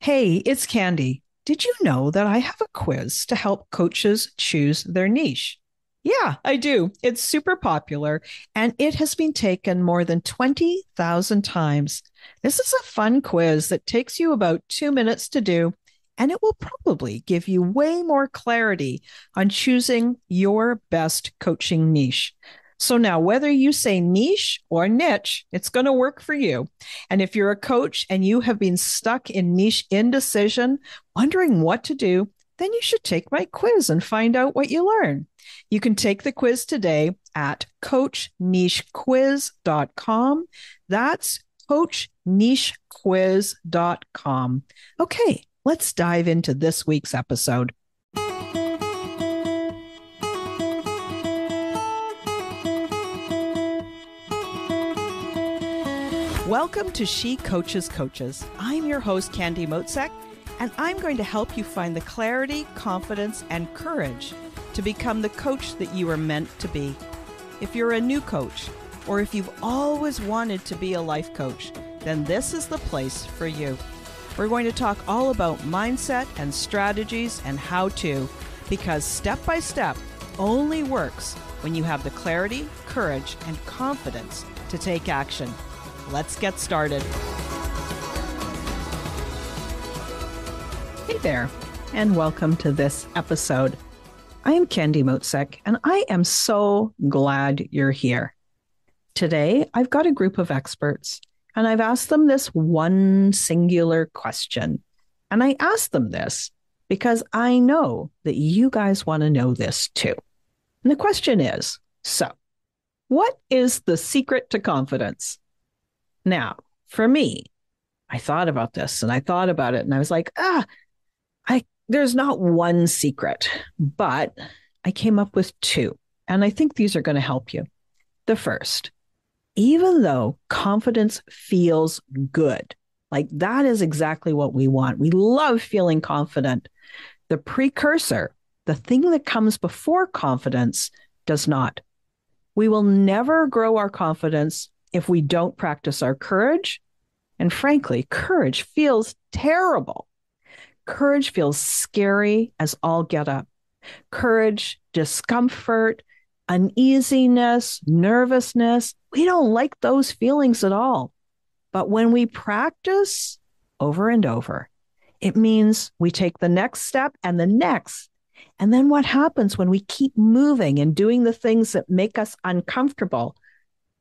Hey, it's Candy. Did you know that I have a quiz to help coaches choose their niche? Yeah, I do. It's super popular and it has been taken more than 20,000 times. This is a fun quiz that takes you about 2 minutes to do, and it will probably give you way more clarity on choosing your best coaching niche. So now, whether you say niche or niche, it's going to work for you. And if you're a coach and you have been stuck in niche indecision, wondering what to do, then you should take my quiz and find out what you learn. You can take the quiz today at coachnichequiz.com. That's coachnichequiz.com. Okay, let's dive into this week's episode. Welcome to She Coaches Coaches. I'm your host, Candy Motzek, and I'm going to help you find the clarity, confidence, and courage to become the coach that you are meant to be. If you're a new coach, or if you've always wanted to be a life coach, then this is the place for you. We're going to talk all about mindset and strategies and how to, because step by step only works when you have the clarity, courage, and confidence to take action. Let's get started. Hey there, and welcome to this episode. I am Candy Motzek, and I am so glad you're here. Today, I've got a group of experts, and I've asked them this one singular question. And I asked them this because I know that you guys want to know this too. And the question is, so, what is the secret to confidence? Now, for me, I thought about this and I thought about it and I was like, there's not one secret, but I came up with two. And I think these are going to help you. The first, even though confidence feels good, like that is exactly what we want. We love feeling confident. The precursor, the thing that comes before confidence, does not. We will never grow our confidence if we don't practice our courage. And frankly, courage feels terrible. Courage feels scary as all get up. Courage, discomfort, uneasiness, nervousness, we don't like those feelings at all. But when we practice over and over, it means we take the next step and the next. And then what happens when we keep moving and doing the things that make us uncomfortable?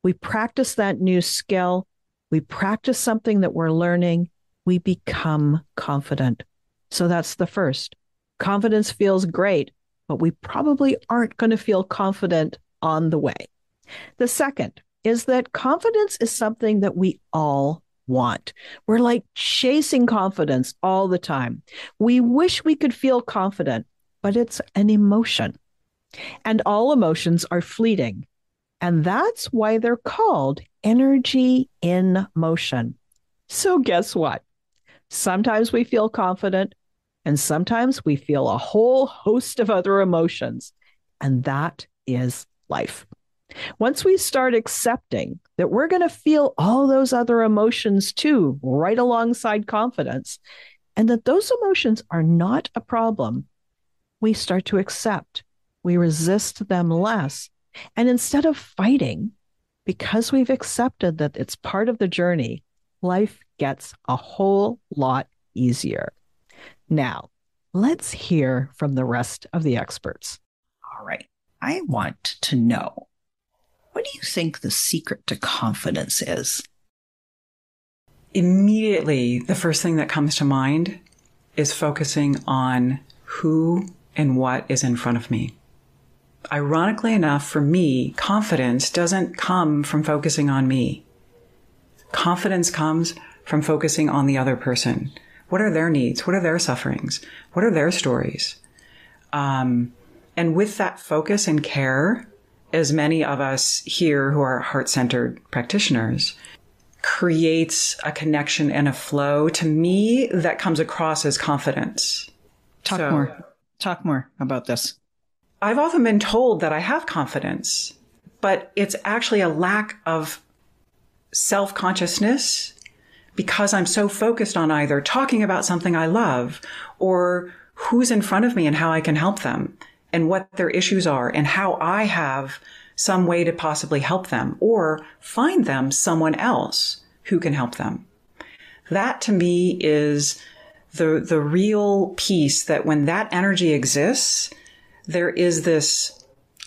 We practice that new skill. We practice something that we're learning. We become confident. So that's the first. Confidence feels great, but we probably aren't going to feel confident on the way. The second is that confidence is something that we all want. We're like chasing confidence all the time. We wish we could feel confident, but it's an emotion. And all emotions are fleeting. And that's why they're called energy in motion. So guess what? Sometimes we feel confident, and sometimes we feel a whole host of other emotions. And that is life. Once we start accepting that we're going to feel all those other emotions too, right alongside confidence, and that those emotions are not a problem, we start to accept. We resist them less. And instead of fighting, because we've accepted that it's part of the journey, life gets a whole lot easier. Now, let's hear from the rest of the experts. All right. I want to know, what do you think the secret to confidence is? Immediately, the first thing that comes to mind is focusing on who and what is in front of me. Ironically enough, for me, confidence doesn't come from focusing on me. Confidence comes from focusing on the other person. What are their needs? What are their sufferings? What are their stories? And with that focus and care, as many of us here who are heart-centered practitioners, creates a connection and a flow to me that comes across as confidence. Talk more about this. I've often been told that I have confidence, but it's actually a lack of self-consciousness because I'm so focused on either talking about something I love or who's in front of me and how I can help them and what their issues are and how I have some way to possibly help them or find them someone else who can help them. That to me is the real piece, that when that energy exists, there is this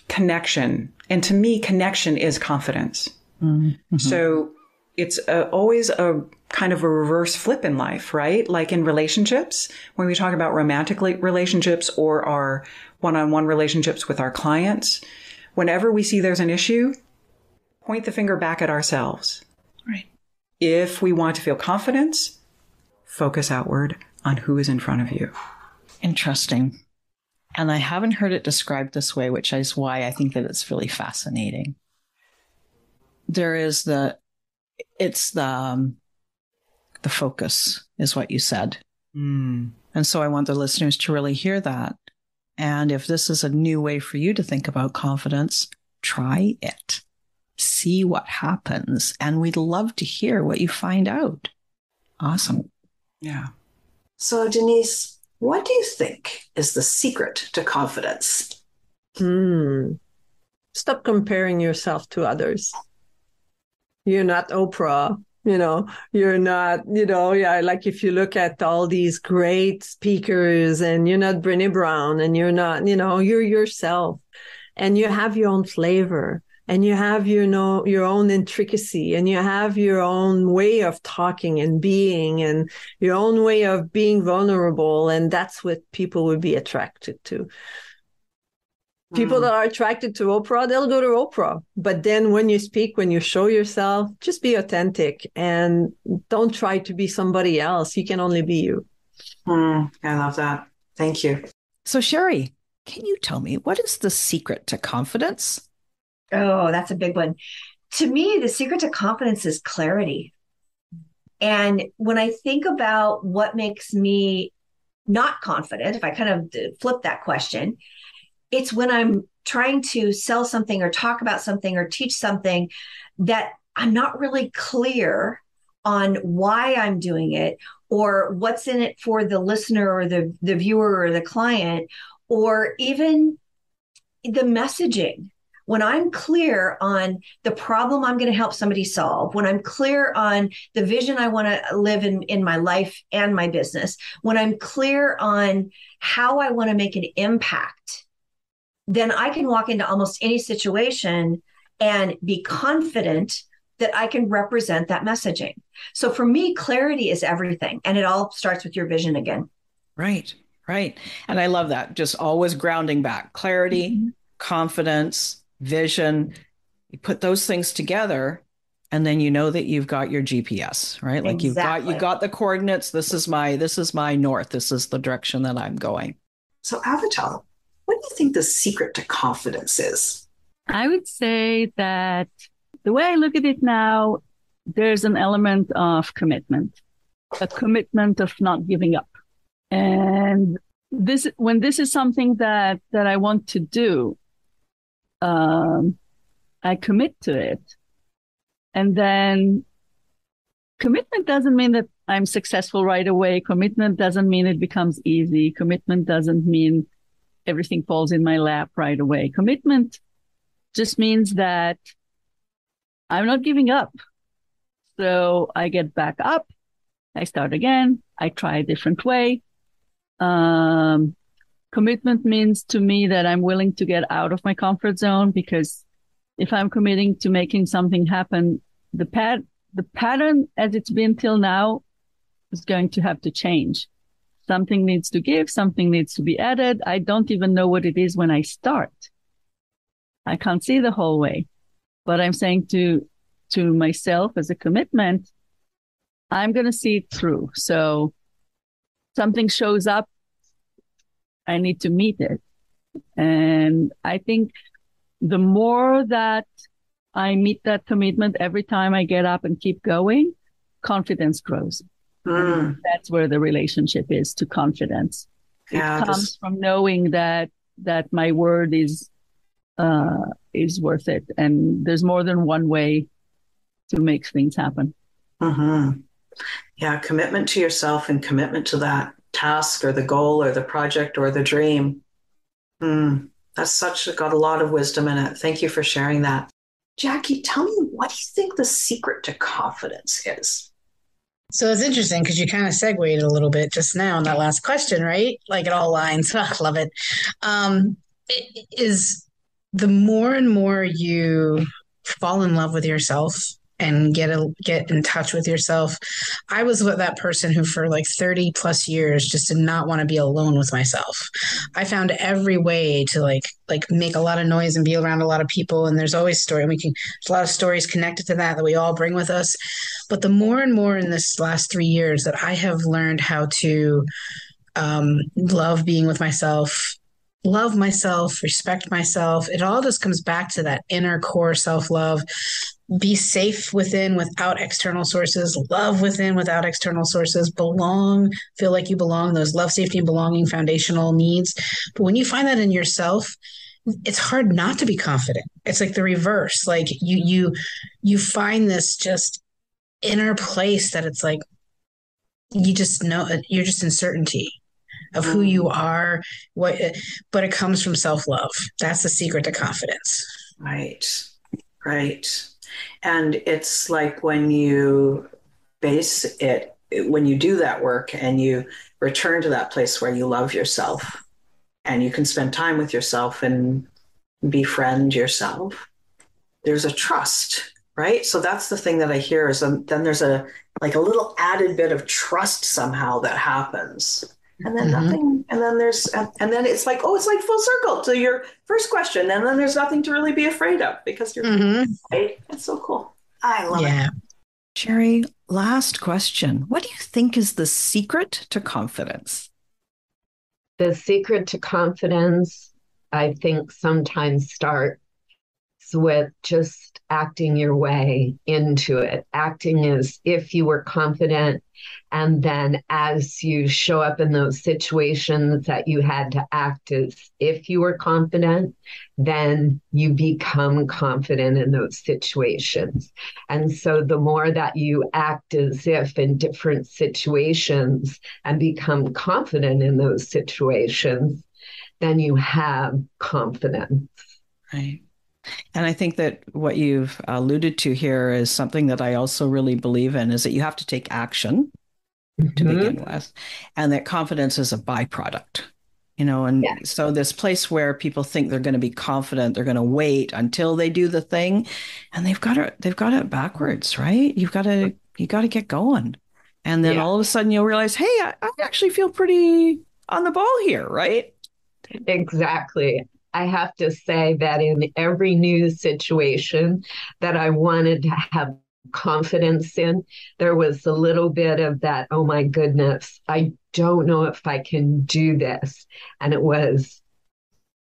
connection. And to me, connection is confidence. Mm-hmm. So it's always a kind of a reverse flip in life, right? Like in relationships, when we talk about romantic relationships or our one-on-one relationships with our clients, whenever we see there's an issue, point the finger back at ourselves. Right. If we want to feel confidence, focus outward on who is in front of you. Interesting. And I haven't heard it described this way, which is why I think that it's really fascinating. There is it's the focus is what you said. Mm. And so I want the listeners to really hear that. And if this is a new way for you to think about confidence, try it. See what happens. And we'd love to hear what you find out. Awesome. Yeah. So Denise, what do you think is the secret to confidence? Stop comparing yourself to others. You're not Oprah, you're not, like if you look at all these great speakers and you're not Brené Brown and you're not, you're yourself and you have your own flavor and you have, your own intricacy and you have your own way of talking and being and your own way of being vulnerable. And that's what people would be attracted to. People that are attracted to Oprah, they'll go to Oprah. But then when you speak, when you show yourself, just be authentic and don't try to be somebody else. You can only be you. I love that. Thank you. So Sherry, can you tell me, what is the secret to confidence? Oh, that's a big one. To me, the secret to confidence is clarity. And when I think about what makes me not confident, if I kind of flip that question, it's when I'm trying to sell something or talk about something or teach something that I'm not really clear on why I'm doing it or what's in it for the listener or the viewer or the client, or even the messaging. When I'm clear on the problem I'm going to help somebody solve, when I'm clear on the vision I want to live in my life and my business, when I'm clear on how I want to make an impact, then I can walk into almost any situation and be confident that I can represent that messaging. So for me, clarity is everything. And it all starts with your vision again. Right. And I love that. Just always grounding back. Clarity, confidence, vision. You put those things together and then you know that you've got your GPS, right? Like Exactly. you've got the coordinates. This is my north. This is the direction that I'm going. So Avital, what do you think the secret to confidence is? I would say that the way I look at it now, there's an element of commitment, a commitment of not giving up. And when this is something that I want to do, I commit to it. And then commitment doesn't mean that I'm successful right away. Commitment doesn't mean it becomes easy. Commitment doesn't mean everything falls in my lap right away. Commitment just means that I'm not giving up. So I get back up. I start again. I try a different way. Commitment means to me that I'm willing to get out of my comfort zone, because if I'm committing to making something happen, the pattern as it's been till now is going to have to change. Something needs to give, something needs to be added. I don't even know what it is when I start. I can't see the whole way, but I'm saying to myself as a commitment, I'm going to see it through. So something shows up, I need to meet it. And I think the more that I meet that commitment every time I get up and keep going, confidence grows. That's where the relationship is to confidence. Yeah, it comes from knowing that my word is worth it. And there's more than one way to make things happen. Yeah, commitment to yourself and commitment to that task or the goal or the project or the dream. That's got a lot of wisdom in it. Thank you for sharing that. Jackie, tell me, what do you think the secret to confidence is? So it's interesting because you kind of segued a little bit just now in that last question, right? Like it all lines. I love it. It is the more and more you fall in love with yourself and get in touch with yourself. I was with that person who for like 30 plus years just did not want to be alone with myself. I found every way to like make a lot of noise and be around a lot of people. And there's always there's a lot of stories connected to that we all bring with us. But the more and more in this last 3 years that I have learned how to love being with myself, love myself, respect myself, it all just comes back to that inner core self-love. Be safe within without external sources, love within without external sources, belong, feel like you belong, those love, safety, and belonging foundational needs. But when you find that in yourself, it's hard not to be confident. It's like the reverse. Like you find this just inner place that it's like, you just know you're just in certainty of who you are, but it comes from self-love. That's the secret to confidence. Right. And it's like when you when you do that work and you return to that place where you love yourself and you can spend time with yourself and befriend yourself, there's a trust, right? So that's the thing that I hear is then there's a little added bit of trust somehow that happens. And then nothing, and then it's like, it's like full circle to your first question. And then there's nothing to really be afraid of because you're right. It's so cool. I love it. Sherry, last question. What do you think is the secret to confidence? The secret to confidence, I think, sometimes starts with just acting your way into it. Acting as if you were confident. And then as you show up in those situations that you had to act as if you were confident, then you become confident in those situations. And so the more that you act as if in different situations and become confident in those situations, then you have confidence. Right. And I think that what you've alluded to here is something that I also really believe in, is that you have to take action to begin with, and that confidence is a byproduct, and so this place where people think they're going to be confident, they're going to wait until they do the thing, and they've got it backwards, right? You got to get going. And then all of a sudden you'll realize, hey, I actually feel pretty on the ball here, right? Exactly. I have to say that in every new situation that I wanted to have confidence in, there was a little bit of that, oh my goodness, I don't know if I can do this. And it was,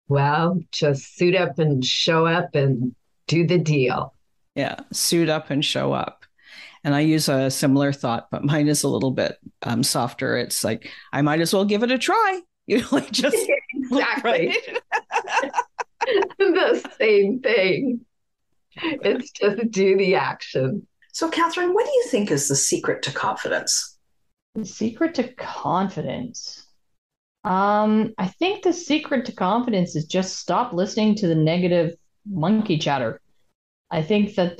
well, just suit up and show up and do the deal. Yeah, suit up and show up. And I use a similar thought, but mine is a little bit softer. It's like, I might as well give it a try. Like just exactly. The same thing. It's just do the action. So, Catherine, what do you think is the secret to confidence? The secret to confidence. I think the secret to confidence is just stop listening to the negative monkey chatter. I think that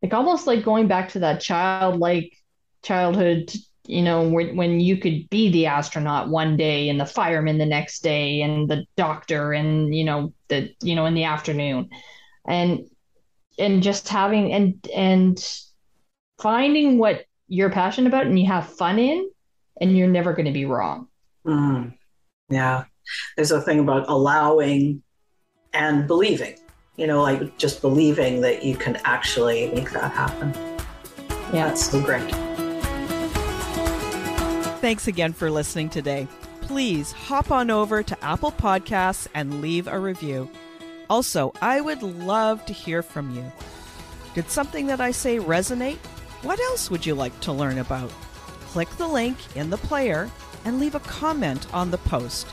like almost like going back to that childhood, when you could be the astronaut one day and the fireman the next day and the doctor and, in the afternoon, and just having and finding what you're passionate about and you have fun in, and you're never going to be wrong. Yeah. There's a thing about allowing and believing, like just believing that you can actually make that happen. Yeah, that's so great. Thanks again for listening today. Please hop on over to Apple Podcasts and leave a review. Also, I would love to hear from you. Did something that I say resonate? What else would you like to learn about? Click the link in the player and leave a comment on the post.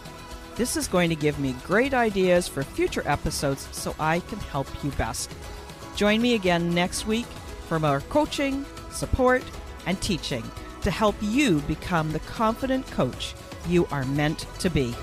This is going to give me great ideas for future episodes so I can help you best. Join me again next week for more coaching, support, and teaching to help you become the confident coach you are meant to be.